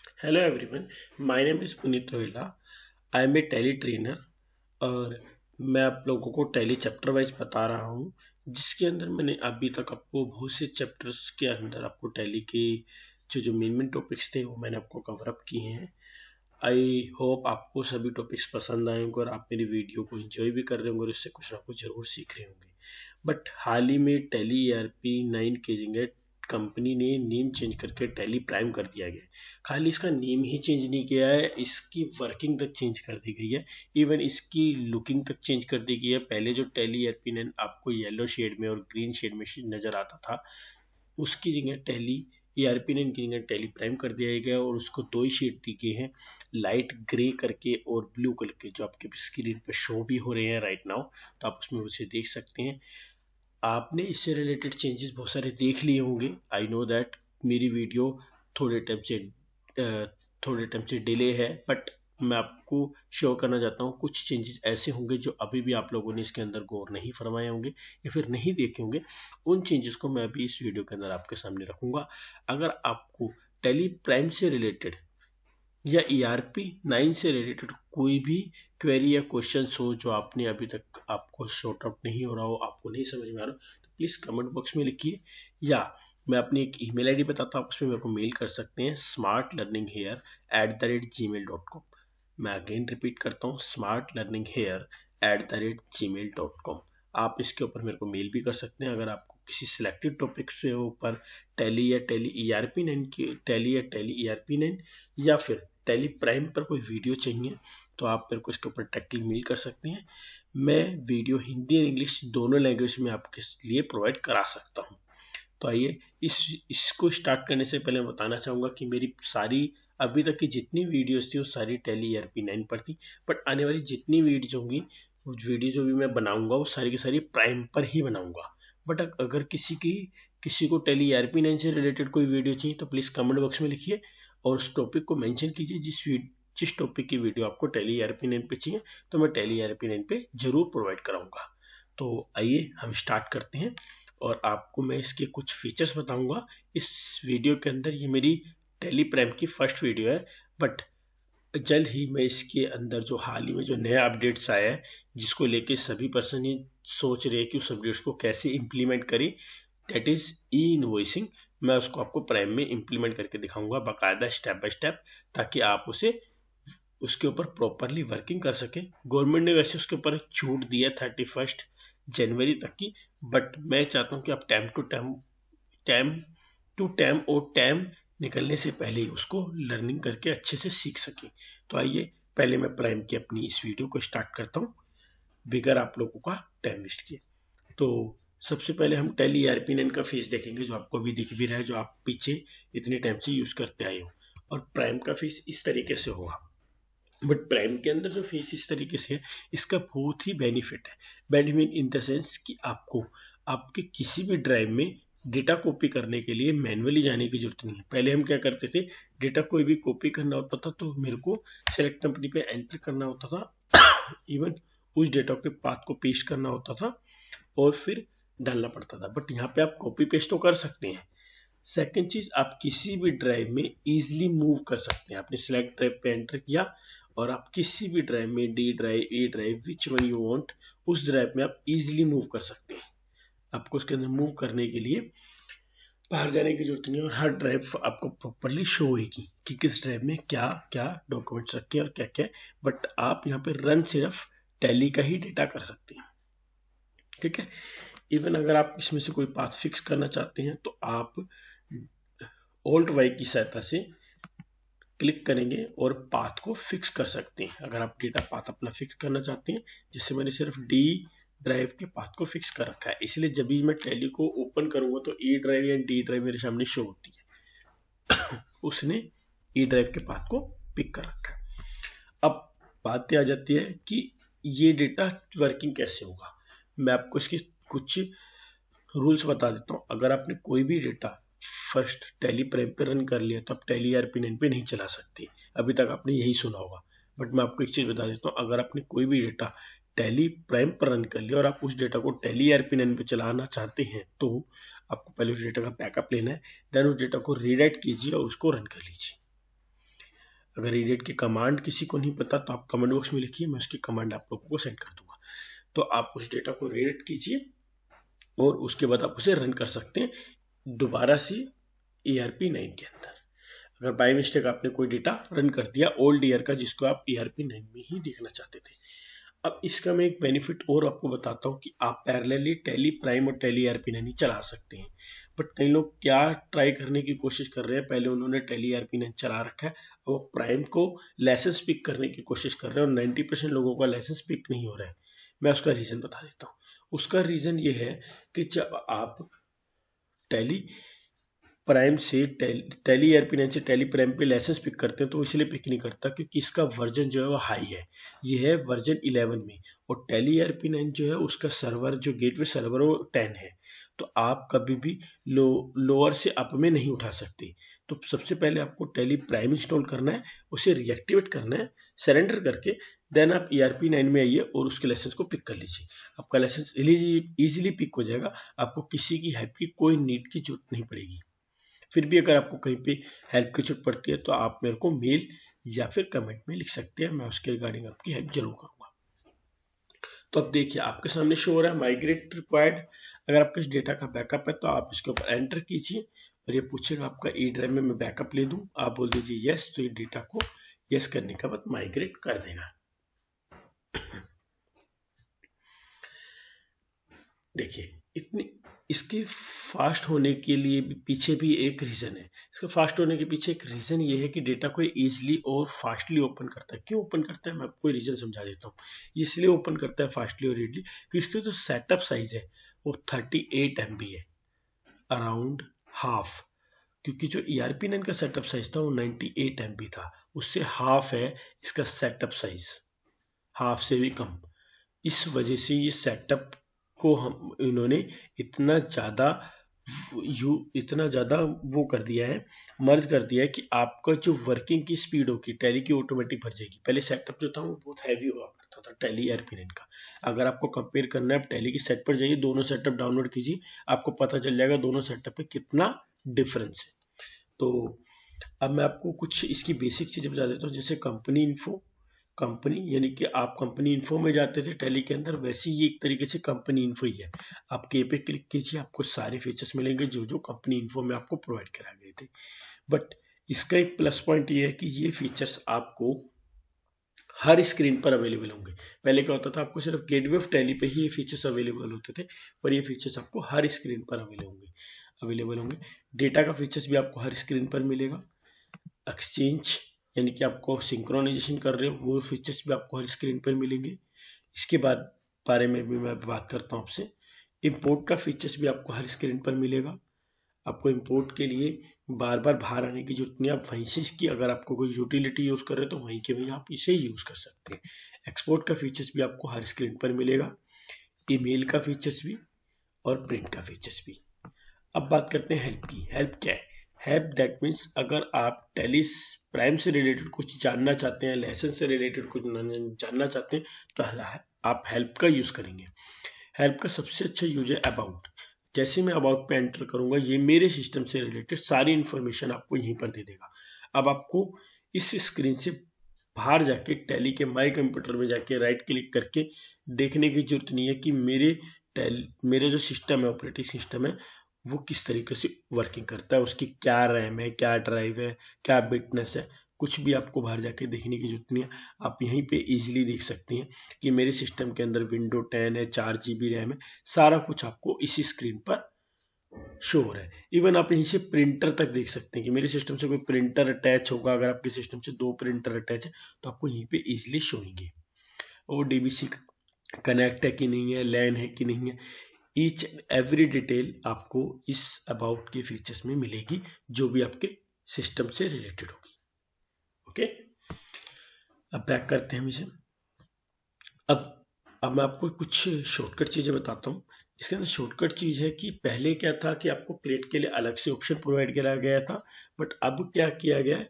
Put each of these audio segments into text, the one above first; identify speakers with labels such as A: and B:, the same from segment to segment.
A: Hello everyone, my name is Puneet Rohila. I am a Tally trainer और मैं आप लोगों को टैली चैप्टर वाइज बता रहा हूँ, जिसके अंदर मैंने अभी तक आपको बहुत से चैप्टर्स के अंदर आपको टैली के जो मेन टॉपिक्स थे वो मैंने आपको कवर अप किए हैं। आई होप आपको सभी टॉपिक्स पसंद आएंगे और आप मेरी वीडियो को एंजॉय भी कर रहे होंगे और इससे कुछ ना कुछ जरूर सीख रहे होंगे। बट हाल ही में टैली ERP 9 के जगह कंपनी ने नेम चेंज करके टैली प्राइम कर दिया गया। खाली इसका नेम ही चेंज नहीं किया है, इसकी वर्किंग तक चेंज कर दी गई है। इवन इसकी लुकिंग तक चेंज कर दी गई है। पहले जो टैली ERP 9 आपको येलो शेड में और ग्रीन शेड में नजर आता था, उसकी जगह टैली ERP 9 की जगह टैली प्राइम कर दिया गया और उसको दो ही शेड दिए गए हैं, लाइट ग्रे करके और ब्लू कलर के, जो आपके स्क्रीन पर शो भी हो रहे हैं राइट नाउ। तो आप उसमें उसे देख सकते हैं। आपने इससे रिलेटेड चेंजेस बहुत सारे देख लिए होंगे। आई नो दैट मेरी वीडियो थोड़े टाइम से थोड़े टाइम से डिले है, बट मैं आपको शो करना चाहता हूँ कुछ चेंजेस ऐसे होंगे जो अभी भी आप लोगों ने इसके अंदर गौर नहीं फरमाए होंगे या फिर नहीं देखे होंगे। उन चेंजेस को मैं अभी इस वीडियो के अंदर आपके सामने रखूंगा। अगर आपको टेली प्राइम से रिलेटेड या ERP 9 से रिलेटेड कोई भी क्वेरी या क्वेश्चन हो जो आपने अभी तक आपको सॉर्ट आउट नहीं हो रहा हो, आपको नहीं समझ में आ रहा हो, तो प्लीज कमेंट बॉक्स में लिखिए या मैं अपनी एक ईमेल आईडी बताता हूँ, उसमें मेरे को मेल कर सकते हैं smartlearninghere@gmail.com। मैं अगेन रिपीट करता हूँ smartlearninghere@gmail.com। आप इसके ऊपर मेरे को मेल भी कर सकते हैं अगर आपको किसी सिलेक्टेड टॉपिक से ऊपर टैली या टैली ERP 9 की टैली या टैली ERP 9 या फिर टैली प्राइम पर कोई वीडियो चाहिए तो आप मेरे को इसके ऊपर डायरेक्टली मेल कर सकते हैं। मैं वीडियो हिंदी और इंग्लिश दोनों लैंग्वेज में आपके लिए प्रोवाइड करा सकता हूँ। तो आइए इसको स्टार्ट करने से पहले मैं बताना चाहूँगा कि मेरी सारी अभी तक की जितनी वीडियोस थी वो सारी टैली ERP 9 पर थी। बट आने वाली जितनी वीडियोज होंगी, वीडियो जो भी मैं बनाऊंगा वो सारी की सारी प्राइम पर ही बनाऊंगा। बट अगर किसी को टैली ERP 9 से रिलेटेड कोई वीडियो चाहिए तो प्लीज़ कमेंट बॉक्स में लिखिए और उस टॉपिक को मेंशन कीजिए जिस टॉपिक की वीडियो आपको टैली ERP 9 पे चाहिए, तो मैं टैली ERP 9 पे जरूर प्रोवाइड कराऊंगा। तो आइए हम स्टार्ट करते हैं और आपको मैं इसके कुछ फीचर्स बताऊंगा इस वीडियो के अंदर। ये मेरी टैली प्राइम की फर्स्ट वीडियो है, बट जल्द ही मैं इसके अंदर जो हाल ही में जो नया अपडेट्स आया है जिसको लेके सभी पर्सन ये सोच रहे हैं कि उस अपडेट्स को कैसे इम्प्लीमेंट करें, दैट इज E-इनवॉइसिंग। मैं उसको आपको प्राइम में इम्प्लीमेंट करके दिखाऊंगा बाकायदा स्टेप बाय स्टेप, ताकि आप उसे उसके ऊपर प्रॉपरली वर्किंग कर सके। गवर्नमेंट ने वैसे उसके ऊपर छूट दी है 31 जनवरी तक की, बट मैं चाहता हूँ कि आप टाइम और टाइम निकलने से पहले ही उसको लर्निंग करके अच्छे से सीख सके। तो आइए पहले मैं प्राइम की अपनी इस वीडियो को स्टार्ट करता हूँ बिगर आप लोगों का टाइम वेस्ट किए। तो सबसे पहले हम टैली ERP 9 का फेस देखेंगे, जो आपको अभी दिख भी रहा है, जो आप पीछे इतने टाइम से यूज करते आए हो। और प्राइम का फेस इस तरीके से होगा। बट प्राइम के अंदर जो फेस इस तरीके से है, इसका बहुत ही बेनिफिट है। बेनिफिट इन द सेंस कि आपको आपके किसी भी ड्राइव में डेटा कॉपी करने के लिए मैन्युअली जाने की जरूरत नहीं है। पहले हम क्या करते थे, डेटा कोई भी कॉपी करना होता था तो मेरे को सेलेक्ट कंपनी पे एंटर करना होता था इवन उस डेटा के पाथ को पेस्ट करना होता था और फिर डालना पड़ता था। बट यहाँ पे आप कॉपी पेस्ट तो कर सकते हैं। सेकेंड चीज, आप किसी भी ड्राइव में इजिली मूव कर सकते हैं। आपने सिलेक्ट ड्राइव पे एंटर किया और आप किसी भी ड्राइव में D drive, A drive, which one you want, उस ड्राइव में आप इजिली मूव कर सकते हैं। आपको उसके अंदर मूव करने के लिए बाहर जाने की जरूरत नहीं है और हर ड्राइव आपको प्रॉपरली शो होगी कि किस ड्राइव में क्या क्या डॉक्यूमेंट्स रखे हैं और क्या क्या। बट आप यहाँ पे रन सिर्फ टैली का ही डेटा कर सकते हैं, ठीक है। इवन अगर आप इसमें से कोई पाथ फिक्स करना चाहते हैं तो आप Alt-Y की सहायता से क्लिक करेंगे और पाथ को फिक्स कर सकते हैं। अगर आप डेटा पाथ अपना फिक्स करना चाहते हैं, जिससे मैंने सिर्फ D ड्राइव के पाथ को फिक्स कर रखा है, इसलिए जब भी मैं टैली को ओपन करूंगा तो E ड्राइव या D ड्राइव मेरे सामने शो होती है उसने E ड्राइव के पाथ को पिक कर रखा है। अब बात आ जाती है कि ये डेटा वर्किंग कैसे होगा। मैं आपको इसके कुछ रूल्स बता देता हूँ। अगर आपने कोई भी डेटा फर्स्ट टैली प्राइम पे रन कर लिया तो आप टैली ERP 9 पे नहीं चला सकते। अभी तक आपने यही सुना होगा। बट मैं आपको एक चीज बता देता हूँ, अगर आपने कोई भी डेटा टैली प्राइम पर रन कर लिया और आप उस डेटा को टैली ERP 9 पे चलाना चाहते हैं तो आपको पहले उस डेटा का बैकअप लेना है, देन उस डेटा को रीराइट कीजिए और उसको रन कर लीजिए। अगर रीडेट की कमांड किसी को नहीं पता तो आप कमेंट बॉक्स में लिखिए, मैं उसकी कमांड आप लोगों को सेंड कर दूंगा। तो आप उस डेटा को रीड कीजिए और उसके बाद आप उसे रन कर सकते हैं दोबारा से ERP9 के अंदर। अगर बाय मिस्टेक आपने कोई डेटा रन कर दिया ओल्ड ईयर का जिसको आप ERP9 में ही देखना चाहते थे। अब इसका मैं एक बेनिफिट और आपको बताता हूँ कि आप पैरेलली टैली प्राइम और टैली ERP9 ही चला सकते हैं। बट कई लोग क्या ट्राई करने की कोशिश कर रहे हैं, पहले उन्होंने टैली ERP9 चला रखा है और प्राइम को लाइसेंस पिक करने की कोशिश कर रहे हैं और 90% लोगों का लाइसेंस पिक नहीं हो रहा है। मैं उसका रीजन बता देता हूँ। उसका रीजन ये है कि जब आप टैली प्राइम से टैली ERP9 से टैली प्राइम पे लाइसेंस पिक करते हैं तो इसलिए पिक नहीं करता क्योंकि इसका वर्जन जो है वो हाई है, ये है वर्जन 11 में, और टैली ERP9 जो है उसका सर्वर जो गेटवे सर्वर वो 10 है। तो आप कभी भी लोअर से अप में नहीं उठा सकते। तो सबसे पहले आपको टैली प्राइम इंस्टॉल करना है, उसे रिएक्टिवेट करना है सरेंडर करके, देन आप ERP9 में आइए और उसके लाइसेंस को पिक कर लीजिए। आपका लाइसेंस इजीली पिक हो जाएगा, आपको किसी की हेल्प की कोई नीड की जरूरत नहीं पड़ेगी। फिर भी अगर आपको कहीं पे हेल्प की जरूरत पड़ती है तो आप मेरे को मेल या फिर कमेंट में लिख सकते हैं, मैं उसके रिगार्डिंग आपकी हेल्प जरूर करूंगा। तो अब देखिए आपके सामने शो हो रहा है माइग्रेट रिक्वायर्ड। अगर आपके इस डेटा का बैकअप है तो आप इसके ऊपर एंटर कीजिए और ये पूछेगा आपका ई ड्राइव में मैं बैकअप ले दूं, आप बोल दीजिए यस, तो ये डेटा को यस करने के बाद माइग्रेट कर देगा। देखिए इतनी इसके फास्ट होने के लिए पीछे भी एक रीजन है। इसका फास्ट होने के पीछे एक रीजन ये है कि डेटा को इजीली और फास्टली ओपन करता है। क्यों ओपन करता है मैं आपको रीजन समझा देता हूँ। इसलिए ओपन करता है फास्टली और रीडली कि इसका जो सेटअप साइज है वो 38 MB है, अराउंड हाफ। क्योंकि जो ERP9 का सेटअप साइज था वो 98 MB था, उससे हाफ है इसका सेटअप साइज, हाफ से भी कम। इस वजह से ये सेटअप को हम इन्होंने इतना ज़्यादा वो कर दिया है, मर्ज कर दिया है कि आपका जो वर्किंग की स्पीड होगी टैली की ऑटोमेटिक भर जाएगी। पहले सेटअप जो था वो बहुत हैवी हुआ करता था टैली ERP9 का। अगर आपको कंपेयर करना है आप टैली की सेट पर जाइए, दोनों सेटअप डाउनलोड कीजिए, आपको पता चल जाएगा दोनों सेटअप में कितना डिफरेंस है। तो अब मैं आपको कुछ इसकी बेसिक चीज़ें बता देता हूँ, जैसे कंपनी इन्फो। कंपनी यानी कि आप कंपनी इन्फो में जाते थे टैली के अंदर, वैसे ही एक तरीके से कंपनी इन्फो ही है। आप के पे क्लिक कीजिए, आपको सारे फीचर्स मिलेंगे जो जो कंपनी इन्फो में आपको प्रोवाइड कराए गए थे। बट इसका एक प्लस पॉइंट ये है कि ये फीचर्स आपको हर स्क्रीन पर अवेलेबल होंगे। पहले क्या होता था, आपको सिर्फ गेटवे ऑफ टैली पे ही ये फीचर्स अवेलेबल होते थे, पर ये फीचर्स आपको हर स्क्रीन पर अवेलेबल होंगे। डेटा का फीचर्स भी आपको हर स्क्रीन पर मिलेगा। एक्सचेंज यानी कि आपको सिंक्रोनाइजेशन कर रहे हो वो फीचर्स भी आपको हर स्क्रीन पर मिलेंगे। इसके बाद बारे में भी मैं बात करता हूँ आपसे। इंपोर्ट का फीचर्स भी आपको हर स्क्रीन पर मिलेगा। आपको इंपोर्ट के लिए बार बार बाहर आने की जरूरत नहीं, आप वहीं से इसकी अगर आपको कोई यूटिलिटी यूज कर रहे हो तो वहीं के वहीं आप इसे यूज कर सकते हैं। एक्सपोर्ट का फीचर्स भी आपको हर स्क्रीन पर मिलेगा, ईमेल का फीचर्स भी और प्रिंट का फीचर्स भी। अब बात करते हैं हेल्प की। हेल्प क्या है? हेल्प दैट मीन्स अगर आप टैली प्राइम से रिलेटेड कुछ जानना चाहते हैं, लाइसेंस से रिलेटेड कुछ जानना चाहते हैं तो आप हेल्प का यूज करेंगे। हेल्प का सबसे अच्छा यूज है अबाउट। जैसे मैं अबाउट पे एंटर करूंगा ये मेरे सिस्टम से रिलेटेड सारी इंफॉर्मेशन आपको यहीं पर दे देगा। अब आपको इस स्क्रीन से बाहर जाके टैली के माई कंप्यूटर में जाके राइट क्लिक करके देखने की जरूरत नहीं है कि मेरे जो सिस्टम है, ऑपरेटिंग सिस्टम है, वो किस तरीके से वर्किंग करता है, उसकी क्या रैम है, क्या ड्राइव है, क्या बिटनेस है, कुछ भी आपको बाहर जाके देखने की जरूरत नहीं है। आप यहीं पे इजीली देख सकते हैं कि मेरे सिस्टम के अंदर विंडो 10 है, 4 GB रैम है, सारा कुछ आपको इसी स्क्रीन पर शो हो रहा है। इवन आप यहीं से प्रिंटर तक देख सकते हैं कि मेरे सिस्टम से कोई प्रिंटर अटैच होगा, अगर आपके सिस्टम से 2 प्रिंटर अटैच है तो आपको यहीं पे इजीली शो होंगे। और DBC कनेक्ट है कि नहीं है, लैन है कि नहीं है, ईच एवरी डिटेल आपको इस अबाउट के फीचर्स में मिलेगी जो भी आपके सिस्टम से रिलेटेड होगी। ओके, अब बैक करते हैं हम इसे। अब मैं आपको कुछ शॉर्टकट चीजें बताता हूँ। इसके अंदर शॉर्टकट चीज है कि पहले क्या था कि आपको क्रिएट के लिए अलग से ऑप्शन प्रोवाइड किया गया था, बट अब क्या किया गया है,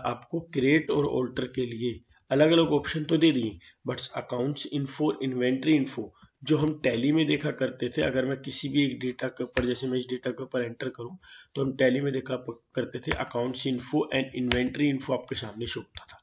A: आपको क्रिएट और ऑल्टर के लिए अलग अलग ऑप्शन तो दे दिए, but accounts info, inventory info जो हम टैली में देखा करते थे, अगर मैं किसी भी एक डेटा के ऊपर, जैसे मैं इस डेटा के ऊपर एंटर करूं, तो हम टैली में देखा करते थे accounts info and inventory info आपके सामने शो होता था।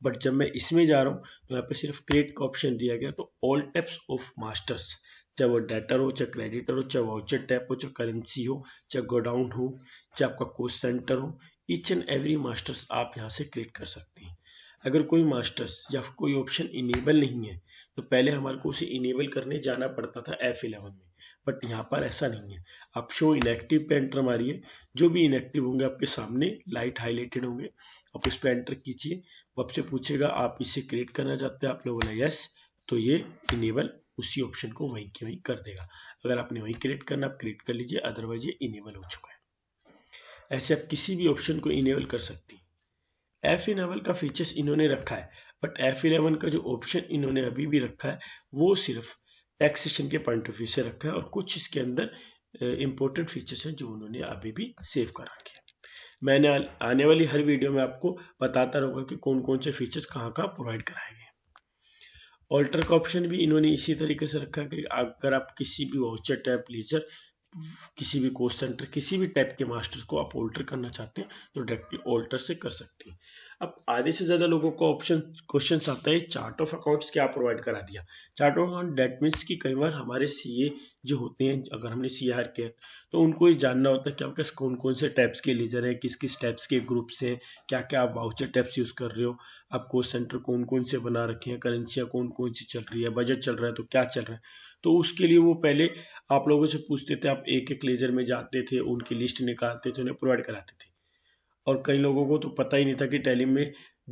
A: बट जब मैं इसमें जा रहा हूँ तो यहाँ पे सिर्फ क्रिएट का ऑप्शन दिया गया, तो ऑल टाइप्स ऑफ मास्टर्स, चाहे वो डेटर हो, चाहे क्रेडिटर हो, चाहे वाउचर टाइप हो, चाहे करेंसी हो, चाहे गोडाउन हो, चाहे आपका कोस्ट सेंटर हो, ईच एंड एवरी मास्टर्स आप यहाँ से क्रिएट कर सकते हैं। अगर कोई मास्टर्स या कोई ऑप्शन इनेबल नहीं है तो पहले हमारे को उसे इनेबल करने जाना पड़ता था F11 में, बट यहाँ पर ऐसा नहीं है। आप शो इनएक्टिव पे एंटर मारिए, जो भी इनएक्टिव होंगे आपके सामने लाइट हाईलाइटेड होंगे, आप इस पर एंटर कीजिए, वो आपसे पूछेगा आप इसे क्रिएट करना चाहते हैं, आपने बोला यस, तो ये इनेबल उसी ऑप्शन को वहीं की वहीं कर देगा। अगर आपने वहीं क्रिएट करना आप क्रिएट कर लीजिए, अदरवाइज ये इनेबल हो चुका है। ऐसे आप किसी भी ऑप्शन को इनेबल कर सकती हैं। F11 का फीचर्स इन्होंने रखा है, बट F11 का जो ऑप्शन इन्होंने अभी भी रखा है वो सिर्फ टैक्सेशन के पॉइंट ऑफ व्यू से रखा है, और कुछ इसके अंदर इंपॉर्टेंट फीचर्स हैं जो उन्होंने अभी भी सेव कर रखे हैं। मैंने आने वाली हर वीडियो में आपको बताता रहूंगा कि कौन कौन से फीचर्स कहाँ कहाँ प्रोवाइड कराए गए। ऑल्टर का ऑप्शन भी इन्होंने इसी तरीके से रखा है कि अगर आप किसी भी वाउचर टैप, लीजर, किसी भी कोस्ट सेंटर, किसी भी टाइप के मास्टर्स को आप ऑल्टर करना चाहते हैं तो डायरेक्टली ऑल्टर से कर सकते हैं। अब आधे से ज्यादा लोगों को ऑप्शन क्वेश्चन आता है चार्ट ऑफ अकाउंट्स क्या प्रोवाइड करा दिया। Chart of account that means कि कई बार हमारे सीए जो होते हैं, अगर हमने सीआर किया तो उनको ये जानना होता है कि आपके कौन कौन से टाइप्स के लीजर है, किस किस टाइप्स के ग्रुप्स हैं, क्या क्या आप वाउचर टाइप्स यूज कर रहे हो, आप कोस्ट सेंटर कौन कौन से बना रखे हैं, करेंसियाँ कौन कौन सी चल रही है, बजट चल रहा है तो क्या चल रहा है। तो उसके लिए वो पहले आप लोगों से पूछते थे, आप एक एक लेजर में जाते थे, उनकी लिस्ट निकालते थे, उन्हें प्रोवाइड कराते थे। और कई लोगों को तो पता ही नहीं था कि टैली में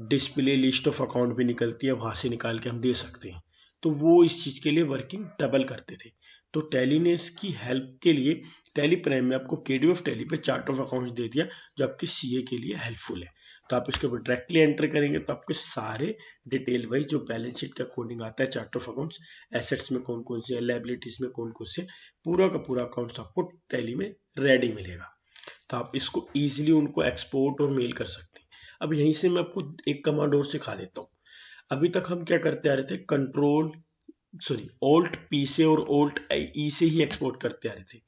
A: डिस्प्ले लिस्ट ऑफ अकाउंट भी निकलती है, वहां से निकाल के हम दे सकते हैं। तो वो इस चीज के लिए वर्किंग डबल करते थे। तो टैली ने इसकी हेल्प के लिए टैली प्राइम में आपको केडी ऑफ टैली पे चार्ट ऑफ अकाउंट्स दे दिया, जो आपके सीए के लिए हेल्पफुल है। तो आप इसके ऊपर डायरेक्टली एंटर करेंगे तो आपके सारे डिटेल वाइज जो बैलेंस शीट के अकॉर्डिंग आता है चार्ट ऑफ अकाउंट्स, एसेट्स में कौन कौन से, लायबिलिटीज में कौन कौन से, पूरा का पूरा अकाउंट्स आपको टैली में रेडी मिलेगा। तो आप इसको इजीली उनको एक्सपोर्ट और मेल कर सकते हैं। अब यहीं से मैं आपको एक कमांड और सिखा देता हूँ। अभी तक हम क्या करते आ रहे थे, ऑल्ट पी से और ऑल्ट ई से ही एक्सपोर्ट करते आ रहे थे,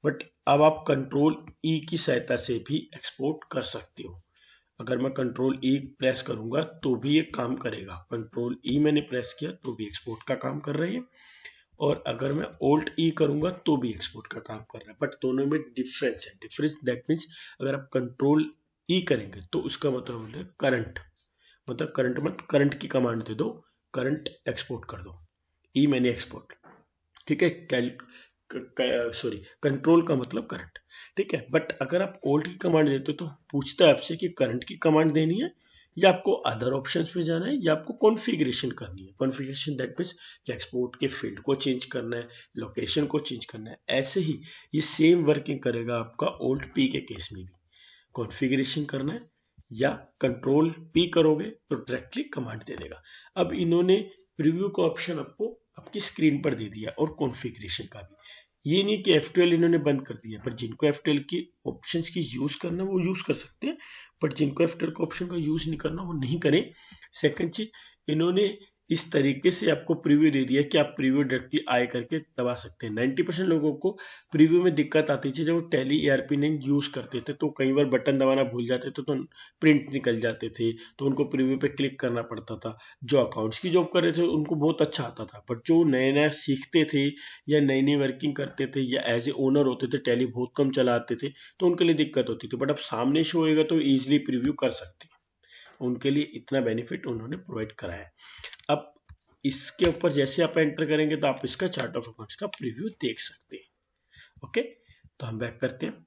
A: बट अब आप कंट्रोल ई की सहायता से भी एक्सपोर्ट कर सकते हो। अगर मैं कंट्रोल ई प्रेस करूंगा तो भी ये काम करेगा, कंट्रोल ई मैंने प्रेस किया तो भी एक्सपोर्ट का काम कर रही है, और अगर मैं ऑल्ट ई करूंगा तो भी एक्सपोर्ट का काम कर रहा है। बट दोनों में डिफरेंस है, डिफरेंस दैट मीन्स अगर आप कंट्रोल ई करेंगे तो उसका मतलब है करंट, मतलब करंट की कमांड दे दो, करंट एक्सपोर्ट कर दो, ई मैंने एक्सपोर्ट, ठीक है, कंट्रोल का मतलब करंट, ठीक है। बट अगर आप ओल्ड की कमांड देते हो तो पूछता है आपसे कि करंट की कमांड देनी है या आपको अदर ऑप्शंस पे जाना है या आपको कॉन्फ़िगरेशन करनी है। कॉन्फ़िगरेशन दैट मीन्स कि एक्सपोर्ट के फील्ड को चेंज करना है, लोकेशन को चेंज करना है। ऐसे ही ये सेम वर्किंग करेगा आपका ओल्ड पी के केस में भी। कॉन्फ़िगरेशन करना है या कंट्रोल पी करोगे तो डायरेक्टली कमांड दे देगा। अब इन्होंने प्रीव्यू का ऑप्शन आपको आपकी स्क्रीन पर दे दिया और कॉन्फ़िगरेशन का भी। ये नहीं कि F12 इन्होंने बंद कर दिया, पर जिनको F12 की ऑप्शंस की यूज करना वो यूज कर सकते हैं, बट जिनको F12 का ऑप्शन का यूज नहीं करना वो नहीं करें। सेकंड चीज, इन्होंने इस तरीके से आपको प्रीव्यू दे दिया कि आप प्रीव्यू डायरेक्टली आई करके दबा सकते हैं। 90% लोगों को प्रीव्यू में दिक्कत आती थी जब वो टैली ERP ने यूज करते थे, तो कई बार बटन दबाना भूल जाते थे तो प्रिंट निकल जाते थे, तो उनको प्रीव्यू पे क्लिक करना पड़ता था। जो अकाउंट्स की जॉब कर रहे थे उनको बहुत अच्छा आता था, बट जो नए नए सीखते थे या नई नई वर्किंग करते थे या एज ए ओनर होते थे, टैली बहुत कम चलाते थे, तो उनके लिए दिक्कत होती थी। बट अब सामने शो होएगा तो ईजिली प्रीव्यू कर सकते हैं, उनके लिए इतना बेनिफिट उन्होंने प्रोवाइड करा है। अब इसके ऊपर जैसे आप एंटर करेंगे तो आप इसका चार्ट ऑफ अकाउंट्स का प्रीव्यू देख सकते हैं। ओके, तो हम बैक करते हैं।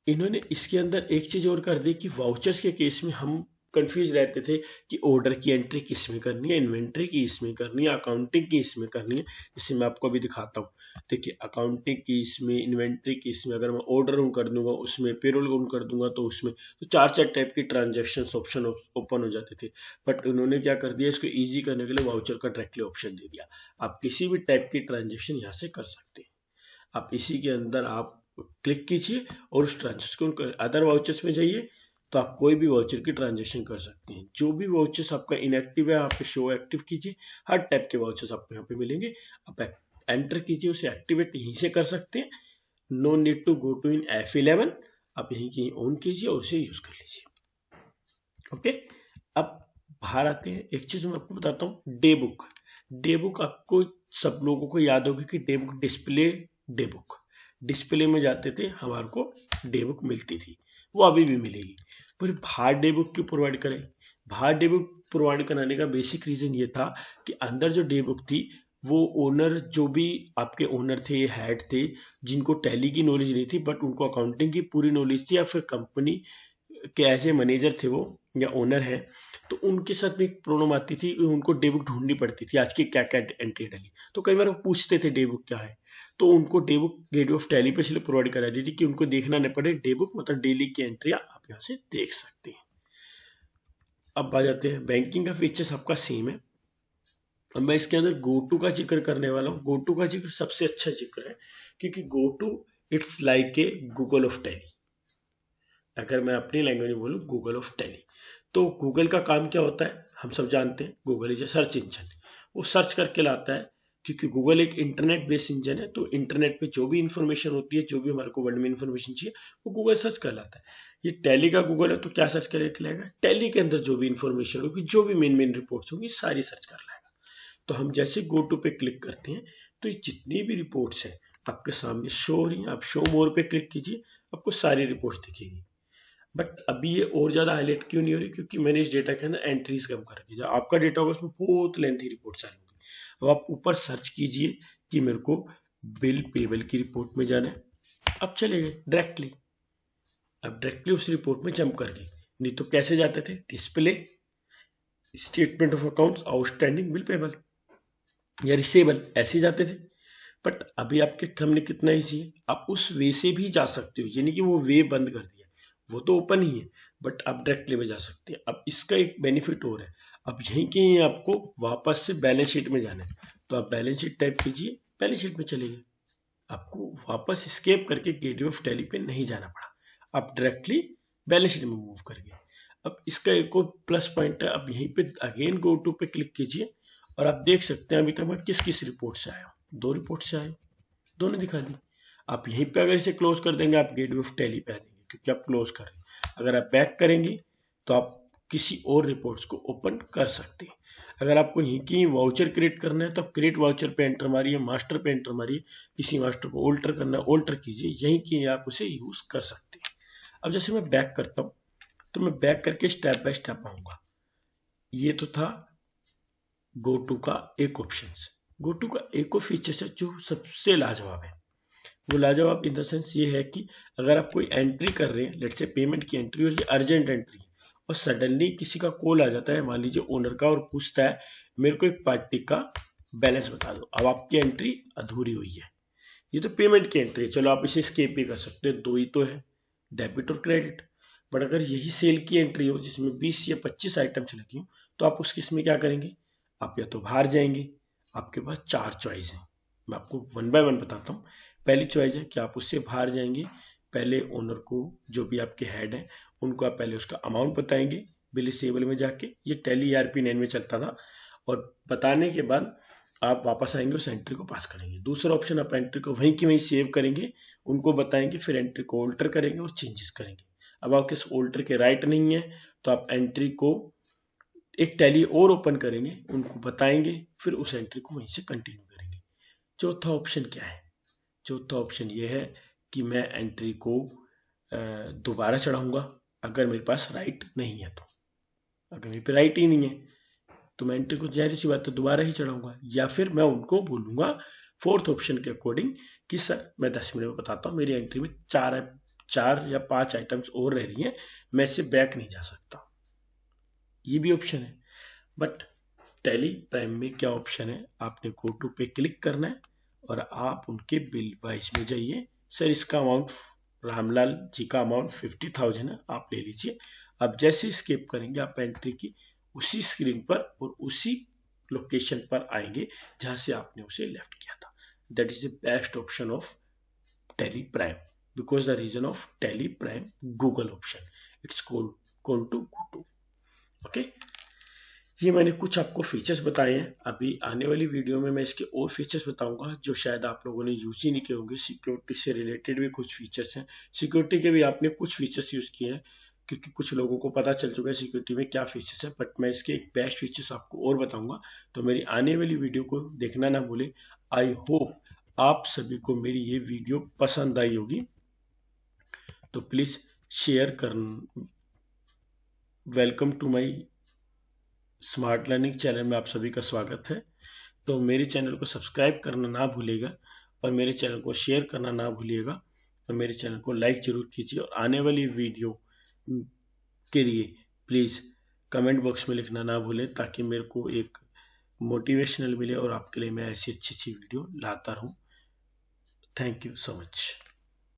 A: इन्होंने इसके अंदर एक चीज और कर दी कि वाउचर्स के केस में हम कंफ्यूज रहते थे कि ऑर्डर की एंट्री किस में करनी है, इन्वेंट्री की इसमें करनी है, अकाउंटिंग की इसमें करनी है। जैसे मैं आपको अभी दिखाता हूँ, देखिए अकाउंटिंग की इसमें, इन्वेंट्री की इसमें, अगर मैं ऑर्डर ऑन कर दूंगा उसमें, पेरोल ऑन कर दूंगा तो उसमें, तो चार चार टाइप की ट्रांजेक्शन ऑप्शन ओपन हो जाते थे। बट उन्होंने क्या कर दिया, इसको ईजी करने के लिए वाउचर का डायरेक्टली ऑप्शन दे दिया। आप किसी भी टाइप की ट्रांजेक्शन यहाँ से कर सकते हैं। आप इसी के अंदर आप क्लिक कीजिए और उस ट्रांजेक्शन को, अदर वाउचर्स में जाइए, तो आप कोई भी वाउचर की ट्रांजेक्शन कर सकते हैं। जो भी वाउचर्स आपका इनएक्टिव है आप शो एक्टिव कीजिए, हर टाइप के वाउचर्स आपको यहाँ पे मिलेंगे, आप एंटर कीजिए, उसे एक्टिवेट यहीं से कर सकते हैं। No need to go to in F11, आप यहीं कहीं ऑन कीजिए और उसे यूज कर लीजिए। ओके, अब बाहर आते हैं। एक चीज मैं आपको बताता हूँ, डे बुक। डे बुक आपको सब लोगों को याद होगी कि day book day book display में जाते थे, हमारे को डे बुक मिलती थी, वो अभी भी मिलेगी। पर बाहर डे बुक क्यों प्रोवाइड करें? बाहर डे बुक प्रोवाइड कराने का बेसिक रीजन ये था कि अंदर जो डे बुक थी वो ओनर, जो भी आपके ओनर थे, हेड थे, जिनको टैली की नॉलेज नहीं थी बट उनको अकाउंटिंग की पूरी नॉलेज थी, या फिर कंपनी के एज ए मैनेजर थे वो या ओनर है, तो उनके साथ भी एक प्रॉब्लम आती थी, उनको डे बुक ढूंढनी पड़ती थी, आज की क्या क्या एंट्री डाली। तो कई बार वो पूछते थे डे बुक क्या है, तो उनको day book gateway of tally पे इसलिए प्रोवाइड करा दी थी कि उनको देखना न पड़े, डे बुक मतलब डेली की एंट्रियां आप यहाँ से देख सकते हैं। अब आ जाते हैं, बैंकिंग का फीचर्स आपका सेम है। अब मैं इसके अंदर गोटू का जिक्र करने वाला हूँ। गोटू का जिक्र सबसे अच्छा जिक्र है, क्योंकि gotu it's like a Google of tally. अगर मैं अपनी लैंग्वेज में बोलूँ, गूगल ऑफ टैली। तो गूगल का काम क्या होता है, हम सब जानते हैं, Google is a search engine. वो सर्च करके लाता है, क्योंकि गूगल एक इंटरनेट बेस्ड इंजन है, तो इंटरनेट पे जो भी इंफॉर्मेशन होती है, जो भी हमारे को वर्ल्ड में इंफॉर्मेशन चाहिए, वो गूगल सर्च कर लाता है। ये टैली का गूगल है, तो क्या सर्च करके लाएगा? टैली के अंदर जो भी इंफॉर्मेशन होगी, जो भी मेन मेन रिपोर्ट्स होंगी, सारी सर्च कर लाएगा। तो हम जैसे गो टू पे क्लिक करते हैं, तो ये जितनी भी रिपोर्ट्स हैं आपके सामने शो हो रही हैं। आप शो मोर पे क्लिक कीजिए, आपको सारी रिपोर्ट्स दिखेगी। बट अभी ये और ज्यादा हाईलाइट क्यों नहीं हो रही? क्योंकि मैंने इस डेटा के अंदर एंट्रीज कम कर दी। जब आपका डेटा होगा उसमें बहुत लेंथी रिपोर्ट्स आएंगी। अब आप ऊपर सर्च कीजिए कि मेरे को बिल पेबल की रिपोर्ट में जाना है, अब चले गए डायरेक्टली। अब डायरेक्टली उस रिपोर्ट में जंप कर गए, नहीं तो कैसे जाते थे? Display, statement of accounts, outstanding, bill payable या रिसेबल, ऐसे जाते थे। बट अभी आपके हमने कितना ईजी है, आप उस वे से भी जा सकते हो, यानी कि वो वे बंद कर दिया, वो तो ओपन ही है, बट आप डायरेक्टली में जा सकते हैं। अब इसका एक बेनिफिट और है, अब यहीं के आपको वापस से बैलेंस शीट में जाना है, तो आप बैलेंस शीट टाइप कीजिए, बैलेंस शीट में चले गए, आपको वापस स्केप करके गेटवे ऑफ टैली पे नहीं जाना पड़ा, आप डायरेक्टली बैलेंस शीट में मूव कर गए। अब इसका एक और प्लस पॉइंट है, अब यहीं पे अगेन गो टू पे क्लिक कीजिए और आप देख सकते हैं अभी तक मैं किस किस रिपोर्ट से आया हूँ। 2 रिपोर्ट से आए, दोनों दिखा दी। आप यहीं पे अगर इसे क्लोज कर देंगे, आप गेटवे ऑफ टैली पे आ जाएंगे, क्योंकि आप क्लोज कर रहे हैं। अगर आप बैक करेंगे तो आप किसी और रिपोर्ट्स को ओपन कर सकते हैं। अगर आपको यहीं की वाउचर क्रिएट करना है, तो आप क्रिएट वाउचर पे एंटर मारिए, मास्टर पे एंटर मारिए, किसी मास्टर को ऑल्टर करना है ऑल्टर कीजिए, यहीं की आप उसे यूज कर सकते हैं। अब जैसे मैं बैक करता हूँ, तो मैं बैक करके स्टेप बाय स्टेप आऊंगा। ये तो था गोटू का एक ऑप्शन। गोटू का एक और फीचर है जो सबसे लाजवाब है। वो लाजवाब इन द सेंस ये है कि अगर आप कोई एंट्री कर रहे हैं, लेट से पेमेंट की एंट्री, और ये अर्जेंट एंट्री है, और सडनली किसी का कॉल आ जाता है, मान लीजिए ओनर का, और पूछता है मेरे को एक पार्टी का बैलेंस बता दो, अब आपकी एंट्री अधूरी हुई है। ये तो पेमेंट की एंट्री है, चलो आप इसे स्केप भी कर सकते हो, दो ही तो है, डेबिट और क्रेडिट। बट अगर यही सेल की एंट्री हो जिसमें 20 या 25 आइटम्स लगी हो, तो आप उस केस में क्या करेंगे? आप या तो बाहर जाएंगे, आपके पास 4 चॉइस है, मैं आपको वन बाय वन बताता हूँ। पहली चॉइस है कि आप उससे बाहर जाएंगे, पहले ओनर को, जो भी आपके हेड है, उनको आप पहले उसका अमाउंट बताएंगे बिल रिसीवेबल में जाके, ये टैली ERP9 में चलता था, और बताने के बाद आप वापस आएंगे, उस एंट्री को पास करेंगे। दूसरा ऑप्शन, आप एंट्री को वहीं की वहीं सेव करेंगे, उनको बताएंगे, फिर एंट्री को ऑल्टर करेंगे और चेंजेस करेंगे। अब आपके ऑल्टर के राइट नहीं है, तो आप एंट्री को एक टैली और ओपन करेंगे, उनको बताएंगे, फिर उस एंट्री को वहीं से कंटिन्यू करेंगे। चौथा ऑप्शन क्या है? चौथा ऑप्शन ये है कि मैं एंट्री को दोबारा चढ़ाऊंगा, अगर मेरे पास राइट नहीं है तो। अगर मेरे पे राइट ही नहीं है तो मैं एंट्री को जाहिर सी बात है दोबारा ही चढ़ाऊंगा, या फिर मैं उनको बोलूंगा फोर्थ ऑप्शन के अकॉर्डिंग कि सर मैं 10 मिनट में बताता हूँ, मेरी एंट्री में 4 या 5 आइटम्स और रह रही हैं, मैं इससे बैक नहीं जा सकता। ये भी ऑप्शन है। बट टैली प्राइम में क्या ऑप्शन है? आपने गो टू पे क्लिक करना है और आप उनके बिल वाइज में जाइए, सर इसका अमाउंट, रामलाल जी का अमाउंट 50,000 है, आप ले लीजिए। अब जैसे स्किप करेंगे आप एंट्री की, उसी स्क्रीन पर और उसी लोकेशन पर आएंगे जहां से आपने उसे लेफ्ट किया था। That is the best option of Tally Prime, because the reason of Tally Prime Google option, it's called कोंटू कुटू। ओके, ये मैंने कुछ आपको फीचर्स बताए हैं। अभी आने वाली वीडियो में मैं इसके और फीचर्स बताऊंगा जो शायद आप लोगों ने यूज ही नहीं किए होंगे। सिक्योरिटी से रिलेटेड भी कुछ फीचर्स हैं, सिक्योरिटी के भी आपने कुछ फीचर्स यूज किए हैं, क्योंकि कुछ लोगों को पता चल चुका है सिक्योरिटी में क्या फीचर्स है, बट मैं इसके एक बेस्ट फीचर्स आपको और बताऊंगा। तो मेरी आने वाली वीडियो को देखना ना भूले। आई होप आप सभी को मेरी ये वीडियो पसंद आई होगी, तो प्लीज शेयर कर। Welcome to my smart learning channel में आप सभी का स्वागत है। तो मेरे चैनल को सब्सक्राइब करना ना भूलिएगा और मेरे चैनल को शेयर करना ना भूलिएगा और मेरे चैनल को लाइक जरूर कीजिए। और आने वाली वीडियो के लिए प्लीज़ कमेंट बॉक्स में लिखना ना भूलें, ताकि मेरे को एक मोटिवेशनल मिले और आपके लिए मैं ऐसी अच्छी अच्छी वीडियो लाता रहूं। Thank you so much.